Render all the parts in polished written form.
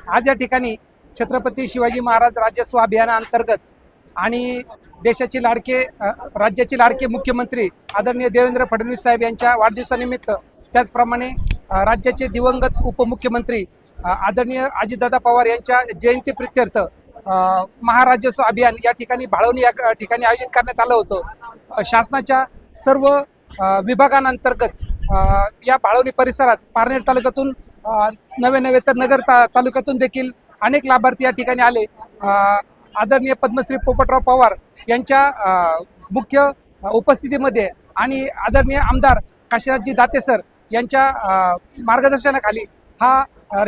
आज या ठिकाणी छत्रपती शिवाजी महाराज राज्यस्व अभियानाअंतर्गत आणि देशाचे लाडके राज्याचे लाडके मुख्यमंत्री आदरणीय देवेंद्र फडणवीस साहेब यांच्या वाढदिवसानिमित्त, त्याचप्रमाणे राज्याचे दिवंगत उपमुख्यमंत्री आदरणीय अजितदादा पवार यांच्या जयंतीप्रित्यर्थ महाराजस्व अभियान या ठिकाणी भाळवणी या ठिकाणी आयोजित करण्यात आलं होतं। शासनाच्या सर्व विभागांअंतर्गत या भाळवणी परिसरात पारनेर तालुक्यातून नवे तर नगर तालुक्यातून देखील अनेक लाभार्थी या ठिकाणी आले। आदरणीय पद्मश्री पोपटराव पवार यांच्या मुख्य उपस्थितीमध्ये आणि आदरणीय आमदार काशीनाथजी दाते सर यांच्या मार्गदर्शनाखाली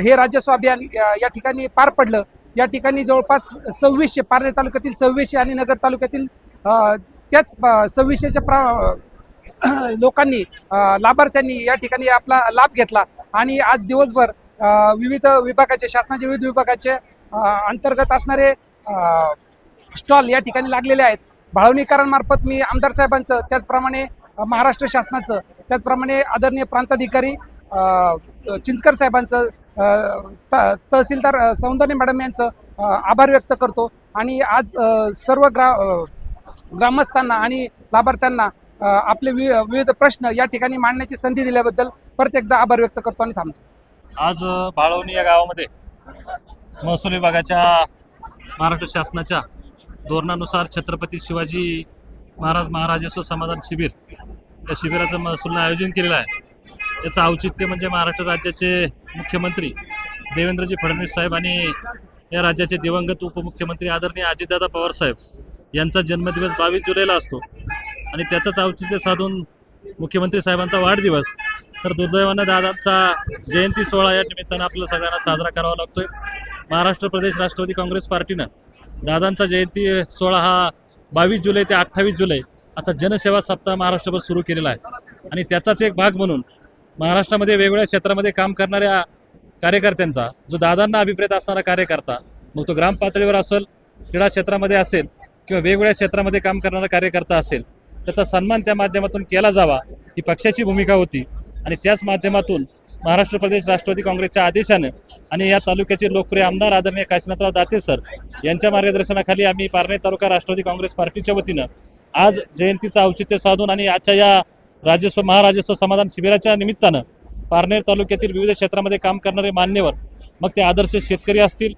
हे राज्यस्व अभियान या ठिकाणी पार पडलं। या ठिकाणी जवळपास 2600 पारनेर तालुक्यातील 2600 आणि नगर तालुक्यातील त्याच 2600च्या लोकांनी लाभार्थ्यांनी या ठिकाणी आपला लाभ घेतला आणि आज दिवसभर विविध विभागाचे शासनाचे विविध विभागाचे अंतर्गत असणारे स्टॉल या ठिकाणी लागलेले आहेत। भाळवणीकरांमार्फत मी आमदार साहेबांचं, त्याचप्रमाणे महाराष्ट्र शासनाचं, त्याचप्रमाणे आदरणीय प्रांताधिकारी चिंचकर साहेबांचं, तहसीलदार सौंदर्य मॅडम यांचं आभार व्यक्त करतो आणि आज सर्व ग्रामस्थांना आणि लाभार्थ्यांना आपले विविध प्रश्न या ठिकाणी मांडण्याची संधी दिल्याबद्दल परत एकदा आभार व्यक्त करतो आणि थांबतो। आज भाळवणी या गावामध्ये महसूल विभागाच्या महाराष्ट्र शासनाच्या धोरणानुसार छत्रपती शिवाजी महाराज महाराजस्व समाधान शिबिर या शिबिराचं महसूलनं आयोजन केलेलं आहे। याचं औचित्य म्हणजे महाराष्ट्र राज्याचे मुख्यमंत्री देवेंद्रजी फडणवीस साहेब आणि या राज्याचे दिवंगत उपमुख्यमंत्री आदरणीय अजितदादा पवार साहेब यांचा जन्मदिवस 22 जुलैला असतो आणि त्याचंच औचित्य साधून मुख्यमंत्री साहेबांचा वाढदिवस तर दुर्दैवानं दादांचा जयंती सोहळा या निमित्तानं आपल्याला सगळ्यांना साजरा करावा लागतोय। महाराष्ट्र प्रदेश राष्ट्रवादी काँग्रेस पार्टीनं दादांचा जयंती सोहळा हा 22 जुलै ते 28 जुलै असा जनसेवा सप्ताह महाराष्ट्रभर सुरू केलेला आहे आणि त्याचाच एक भाग म्हणून महाराष्ट्रामध्ये वेगवेगळ्या क्षेत्रामध्ये काम करणाऱ्या कार्यकर्त्यांचा, जो दादांना अभिप्रेत असणारा कार्यकर्ता, मग तो ग्राम पातळीवर असेल, क्रीडा क्षेत्रामध्ये असेल किंवा वेगवेगळ्या क्षेत्रामध्ये काम करणारा कार्यकर्ता असेल, त्याचा सन्मान त्या माध्यमातून केला जावा ही पक्षाची भूमिका होती आणि त्याच माध्यमातून महाराष्ट्र प्रदेश राष्ट्रवादी काँग्रेसच्या आदेशानं आणि या तालुक्याचे लोकप्रिय आमदार आदरणीय काशीनाथराव दाते सर यांच्या मार्गदर्शनाखाली आम्ही पारनेर तालुका राष्ट्रवादी काँग्रेस पार्टीच्या वतीनं आज जयंतीचं औचित्य साधून आणि आजच्या या महाराजस्व समाधान शिबिराच्या निमित्तानं पारनेर तालुक्यातील विविध क्षेत्रामध्ये काम करणारे मान्यवर, मग ते आदर्श शेतकरी असतील,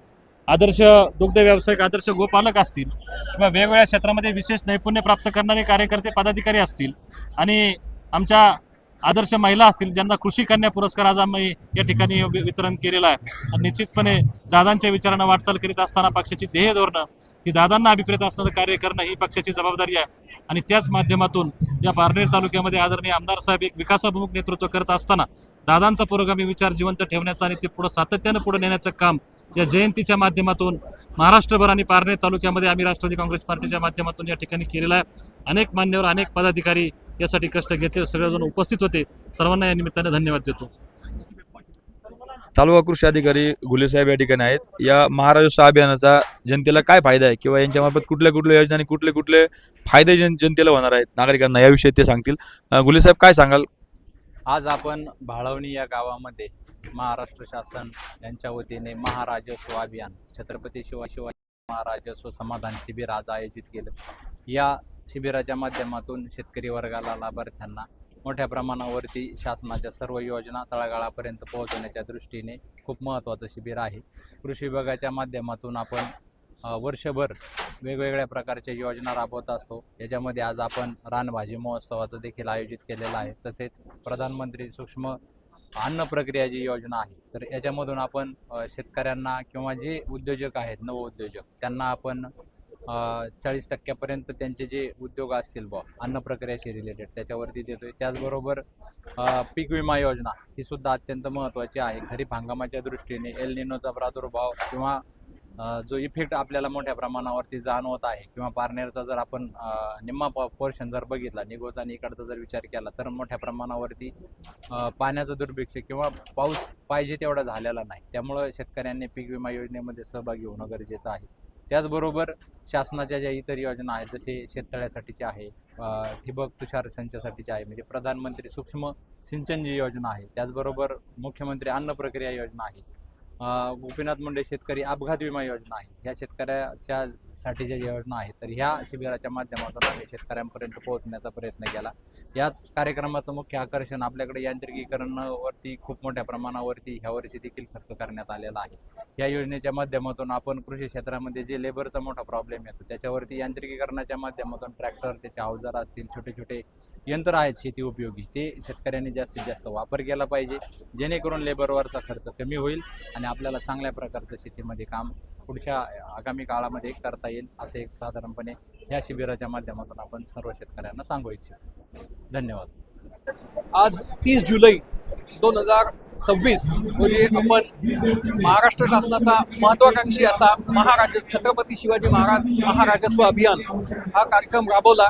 आदर्श दुग्ध व्यावसायिक, आदर्श गोपालक असतील किंवा वेगवेगळ्या क्षेत्रामध्ये विशेष नैपुण्य प्राप्त करणारे कार्यकर्ते पदाधिकारी असतील आणि आमच्या आदर्श महिला असतील, ज्यांना कृषी कन्या पुरस्कार आज आम्ही या ठिकाणी वितरण केलेला आहे। निश्चितपणे दादांच्या विचारांना वाटचाल करीत असताना पक्षाची ध्येय धोरणं ही दादांना अभिप्रेत असणारं कार्य करणं ही पक्षाची जबाबदारी आहे आणि त्याच माध्यमातून या पारनेर तालुक्यामध्ये आदरणीय आमदार साहेब एक विकासाभिमुख नेतृत्व करत असताना दादांचा पुरोगामी विचार जिवंत ठेवण्याचं आणि ते पुढं सातत्यानं पुढे नेण्याचं काम या जयंतीच्या माध्यमातून महाराष्ट्रभर आणि पारनेर तालुक्यामध्ये आम्ही राष्ट्रवादी काँग्रेस पार्टीच्या माध्यमातून या ठिकाणी केलेला आहे। अनेक मान्यवर, अनेक पदाधिकारी यासाठी कष्ट घेतले, सगळेजण उपस्थित होते, सर्वांना या निमित्ताने धन्यवाद देतो। तालुका कृषी अधिकारी घुले साहेब या ठिकाणी आहेत। या महाराजस्व अभियानाचा जनतेला काय फायदा आहे किंवा यांच्यामार्फत कुठल्या कुठल्या योजना आणि कुठले कुठले फायदे जनतेला होणार आहेत नागरिकांना याविषयी ते सांगतील। घुले साहेब काय सांगाल? आज आपण भाळवणी या गावामध्ये महाराष्ट्र शासन यांच्या वतीने महाराजस्व अभियान छत्रपती शिवाजी महाराजस्व समाधान शिबिर आज आयोजित केलं। या शिबिराच्या माध्यमातून शेतकरी वर्गाला, लाभार्थ्यांना मोठ्या प्रमाणावरती शासनाच्या सर्व योजना तळागाळापर्यंत पोहोचवण्याच्या दृष्टीने खूप महत्त्वाचं शिबिर आहे। कृषी विभागाच्या माध्यमातून आपण वर्षभर वेगवेगळ्या प्रकारच्या योजना राबवत असतो। याच्यामध्ये आज आपण रानभाजी महोत्सवाचं देखील आयोजित केलेलं आहे। तसेच प्रधानमंत्री सूक्ष्म अन्न प्रक्रिया जी योजना आहे, तर याच्यामधून आपण शेतकऱ्यांना किंवा जे उद्योजक आहेत, नवउद्योजक, त्यांना आपण 40% त्यांचे जे उद्योग असतील अन्न प्रक्रियाशी रिलेटेड त्याच्यावरती देतोय। त्याचबरोबर पीक विमा योजना ही सुद्धा अत्यंत महत्त्वाची आहे। खरीप हंगामाच्या दृष्टीने एल निनोचा प्रादुर्भाव किंवा जो इफेक्ट आपल्याला मोठ्या प्रमाणावरती जाणवत आहे किंवा पारनेरचा जर आपण निम्मा पोर्शन जर बघितला, निगोज आणि इकडचा जर विचार केला तर मोठ्या प्रमाणावरती पाण्याचं दुर्भिक्ष किंवा पाऊस पाहिजे तेवढा झालेला नाही। त्यामुळे शेतकऱ्यांनी पीक विमा योजनेमध्ये सहभागी होणं गरजेचं आहे। त्याचबरोबर शासनाच्या ज्या इतर योजना आहेत, जसे शेततळ्यासाठीच्या आहे, ठिबक तुषार सिंचनासाठीचे आहे, म्हणजे प्रधानमंत्री सूक्ष्म सिंचन जी योजना आहे, त्याचबरोबर मुख्यमंत्री अन्न प्रक्रिया योजना आहे, गोपीनाथ मुंडे शेतकरी अपघात विमा योजना आहे, ह्या शेतकऱ्याच्या साठीच्या ज्या योजना आहेत, तर ह्या शिबिराच्या माध्यमातून आम्ही शेतकऱ्यांपर्यंत पोहोचण्याचा प्रयत्न केला. याच कार्यक्रमाचं मुख्य आकर्षण आपल्याकडे यांत्रिकीकरणावरती खूप मोठ्या प्रमाणावरती ह्या वर्षी देखील खर्च करण्यात आलेला आहे. या योजनेच्या माध्यमातून आपण कृषी क्षेत्रामध्ये जे लेबरचा मोठा प्रॉब्लेम येतो त्याच्यावरती यांत्रिकीकरणाच्या माध्यमातून ट्रॅक्टर, त्याचे अवजार असतील, छोटे छोटे यंत्र आहेत शेती उपयोगी, ते शेतकऱ्यांनी जास्तीत जास्त वापर केला पाहिजे, जेणेकरून लेबरवरचा खर्च कमी होईल आणि आपल्याला चांगल्या प्रकारचं शेतीमध्ये काम पुढच्या आगामी काळामध्ये करता येईल, असं एक साधारणपणे ह्या शिबिराच्या माध्यमातून आपण सर्व शेतकऱ्यांना सांगू इच्छितो. धन्यवाद. आज 30 जुलै 2026 रोजी आपण महाराष्ट्र शासनाचा महत्वाकांक्षी असा छत्रपती शिवाजी महाराज महाराजस्व अभियान हा कार्यक्रम राबवला.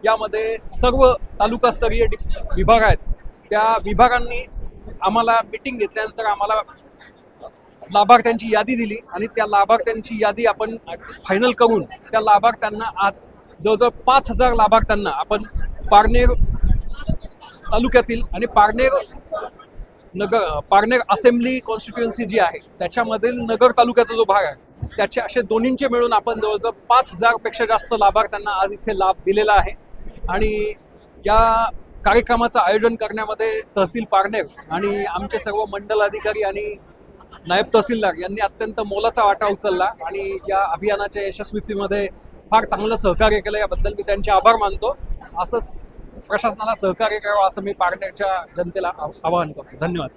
यामध्ये सर्व तालुकास्तरीय विभाग आहेत. त्या विभागांनी आम्हाला मीटिंग घेतल्यानंतर आम्हाला लाभार्थ्यांची यादी दिली आणि त्या लाभार्थ्यांची यादी आपण फायनल करून त्या लाभार्थ्यांना आज जवळजवळ 5,000 लाभार्थ्यांना आपण पारनेर तालुक्यातील आणि पारनेर असेंब्ली कॉन्स्टिट्युएन्सी जी आहे त्याच्यामधील नगर तालुक्याचा जो भाग आहे त्याचे असे दोन्हींचे मिळून आपण जवळजवळ 5,000 पेक्षा जास्त लाभार्थ्यांना आज इथे लाभ दिलेला आहे. आणि या कार्यक्रमाचं आयोजन करण्यामध्ये तहसील पारनेर आणि आमचे सर्व मंडल अधिकारी आणि नायब तहसीलदार यांनी अत्यंत मोलाचा वाटा उचलला आणि या अभियानाच्या यशस्वीतेमध्ये फार चांगलं सहकार्य केलं. याबद्दल मी त्यांचे आभार मानतो. असंच प्रशासनाला सहकार्य करावं असं मी पारनेरच्या जनतेला आवाहन करतो. धन्यवाद.